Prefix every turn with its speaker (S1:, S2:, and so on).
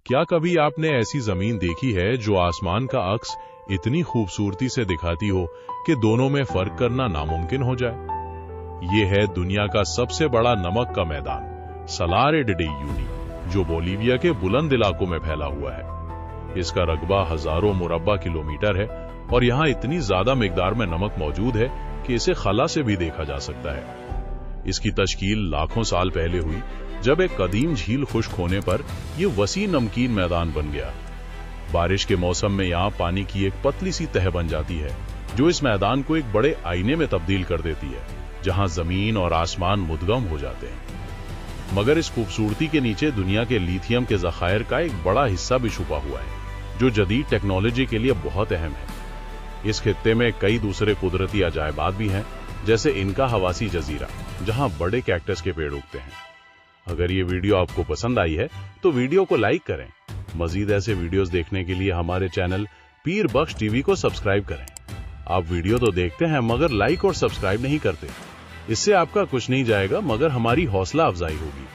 S1: क्या कभी आपने ऐसी जमीन देखी है जो आसमान का अक्स इतनी खूबसूरती से दिखाती हो कि दोनों में फर्क करना नामुमकिन हो जाए? ये है दुनिया का सबसे बड़ा नमक का मैदान, सलार डे यूनी, जो बोलीविया के बुलंद इलाकों में फैला हुआ है। इसका रकबा हजारों मुरब्बा किलोमीटर है और यहाँ इतनी ज्यादा मिकदार में नमक मौजूद है कि इसे खला से भी देखा जा सकता है। इसकी तश्कील लाखों साल पहले हुई, जब एक कदीम झील खुश्क होने पर यह वसी नमकीन मैदान बन गया। बारिश के मौसम में यहाँ पानी की एक पतली सी तह बन जाती है, जो इस मैदान को एक बड़े आईने में तब्दील कर देती है, जहां जमीन और आसमान मुद्गम हो जाते हैं। मगर इस खूबसूरती के नीचे दुनिया के लिथियम के जखायर का एक बड़ा हिस्सा भी छुपा हुआ है, जो जदीद टेक्नोलॉजी के लिए बहुत अहम है। इस खित्ते में कई दूसरे कुदरती अजायबात भी हैं, जैसे इनका हवासी जजीरा, जहां बड़े कैक्टस के पेड़ उगते हैं। अगर ये वीडियो आपको पसंद आई है तो वीडियो को लाइक करें। मजीद ऐसे वीडियोस देखने के लिए हमारे चैनल पीर बख्श टीवी को सब्सक्राइब करें। आप वीडियो तो देखते हैं मगर लाइक और सब्सक्राइब नहीं करते। इससे आपका कुछ नहीं जाएगा मगर हमारी हौसला अफजाई होगी।